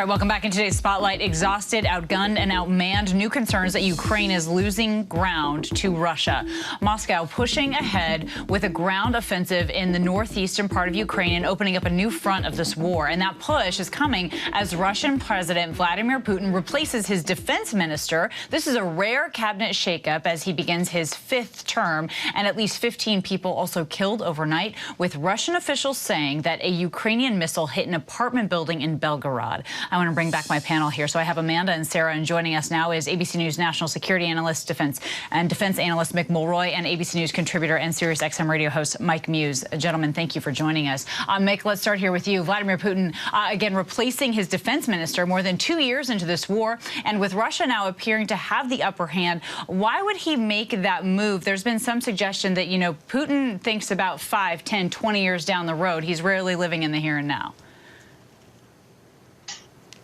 right, welcome back in today's Spotlight. Exhausted, outgunned, and outmanned. New concerns that Ukraine is losing ground to Russia. Moscow pushing ahead with a ground offensive in the northeastern part of Ukraine and opening up a new front of this war. And that push is coming as Russian President Vladimir Putin replaces his defense minister. This is a rare cabinet shakeup as he begins his 5th term. And at least 15 people also killed overnight, with Russian officials saying that a Ukrainian missile hit an apartment building in Belgorod. I want to bring back my panel here. So I have Amanda and Sarah, and joining us now is ABC News national security analyst, defense analyst Mick Mulroy, and ABC News contributor and SiriusXM radio host Mike Muse. Gentlemen, thank you for joining us. Mick, let's start here with you. Vladimir Putin, again, replacing his defense minister more than 2 years into this war, and with Russia now appearing to have the upper hand, why would he make that move? There's been some suggestion that, you know, Putin thinks about 5, 10, 20 years down the road. He's rarely living in the here and now.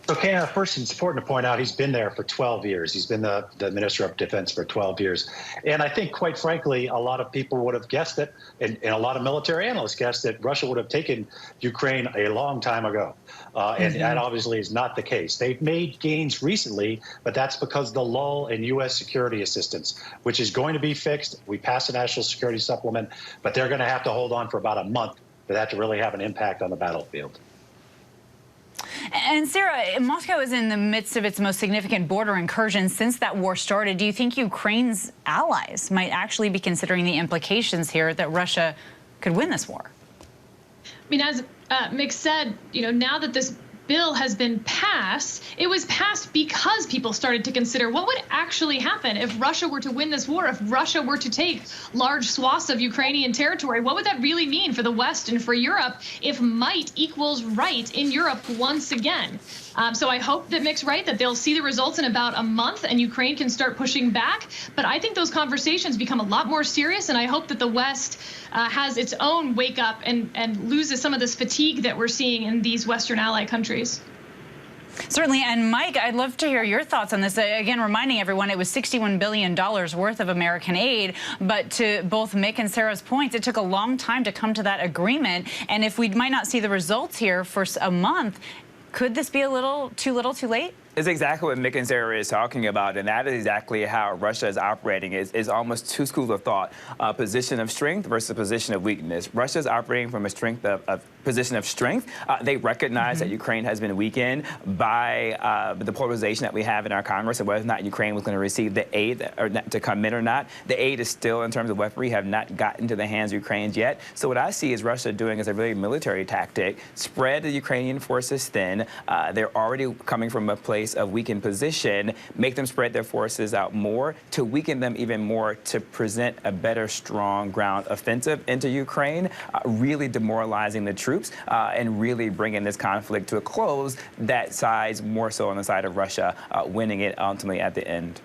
Okay, first it's important to point out he's been there for 12 years. He's been the Minister of Defense for 12 years. And I think, quite frankly, a lot of people would have guessed that, and a lot of military analysts guessed that Russia would have taken Ukraine a long time ago. And that obviously is not the case. They've made gains recently, but that's because the lull in U.S. security assistance, which is going to be fixed. We passed a national security supplement, but they're going to have to hold on for about a month for that to really have an impact on the battlefield. And Sarah, Moscow is in the midst of its most significant border incursion since that war started. Do you think Ukraine's allies might actually be considering the implications here that Russia could win this war? I mean, as Mick said, you know, now that this bill has been passed, it was passed because people started to consider what would actually happen if Russia were to win this war, if Russia were to take large swaths of Ukrainian territory. What would that really mean for the West and for Europe if might equals right in Europe once again? So I hope that Mick's right, that they'll see the results in about a month and Ukraine can start pushing back. But I think those conversations become a lot more serious, and I hope that the West has its own wake up and loses some of this fatigue that we're seeing in these Western ally countries. Certainly. And Mike, I'd love to hear your thoughts on this. Again, reminding everyone it was $61 billion worth of American aid. But to both Mick and Sarah's points, it took a long time to come to that agreement. And if we might not see the results here for a month, could this be a little, too late? It's exactly what Mick and Sarah is talking about, and that is exactly how Russia is operating. It's almost two schools of thought, a position of strength versus a position of weakness. Russia is operating from a position of strength. They recognize that Ukraine has been weakened by the polarization that we have in our Congress and whether or not Ukraine was going to receive the aid or not, to come in or not. The aid is still, in terms of weaponry, have not gotten to the hands of Ukrainians yet. So what I see is Russia doing is a really military tactic, spread the Ukrainian forces thin. They're already coming from a place of weakened position, make them spread their forces out more to weaken them even more to present a better, strong ground offensive into Ukraine, really demoralizing the troops and really bringing this conflict to a close that sides more so on the side of Russia, winning it ultimately at the end.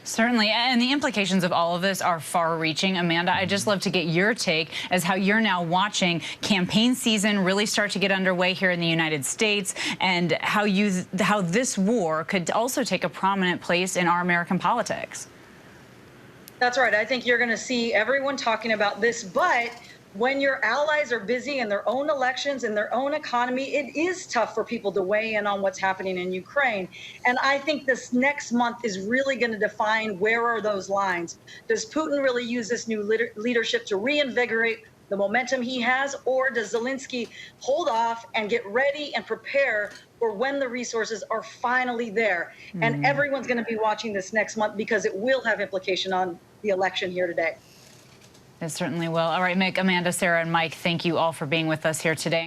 Certainly, and the implications of all of this are far-reaching. Amanda, I'd just love to get your take as how you're now watching campaign season really start to get underway here in the United States, and how this war could also take a prominent place in our American politics. That's right. I think you're going to see everyone talking about this, but when your allies are busy in their own elections and their own economy, it is tough for people to weigh in on what's happening in Ukraine. And I think this next month is really going to define where are those lines. Does Putin really use this new leadership to reinvigorate the momentum he has, or does Zelensky hold off and get ready and prepare for when the resources are finally there? And everyone's going to be watching this next month because it will have implication on the election here today. It certainly will. All right, Mick, Amanda, Sarah, and Mike, thank you all for being with us here today.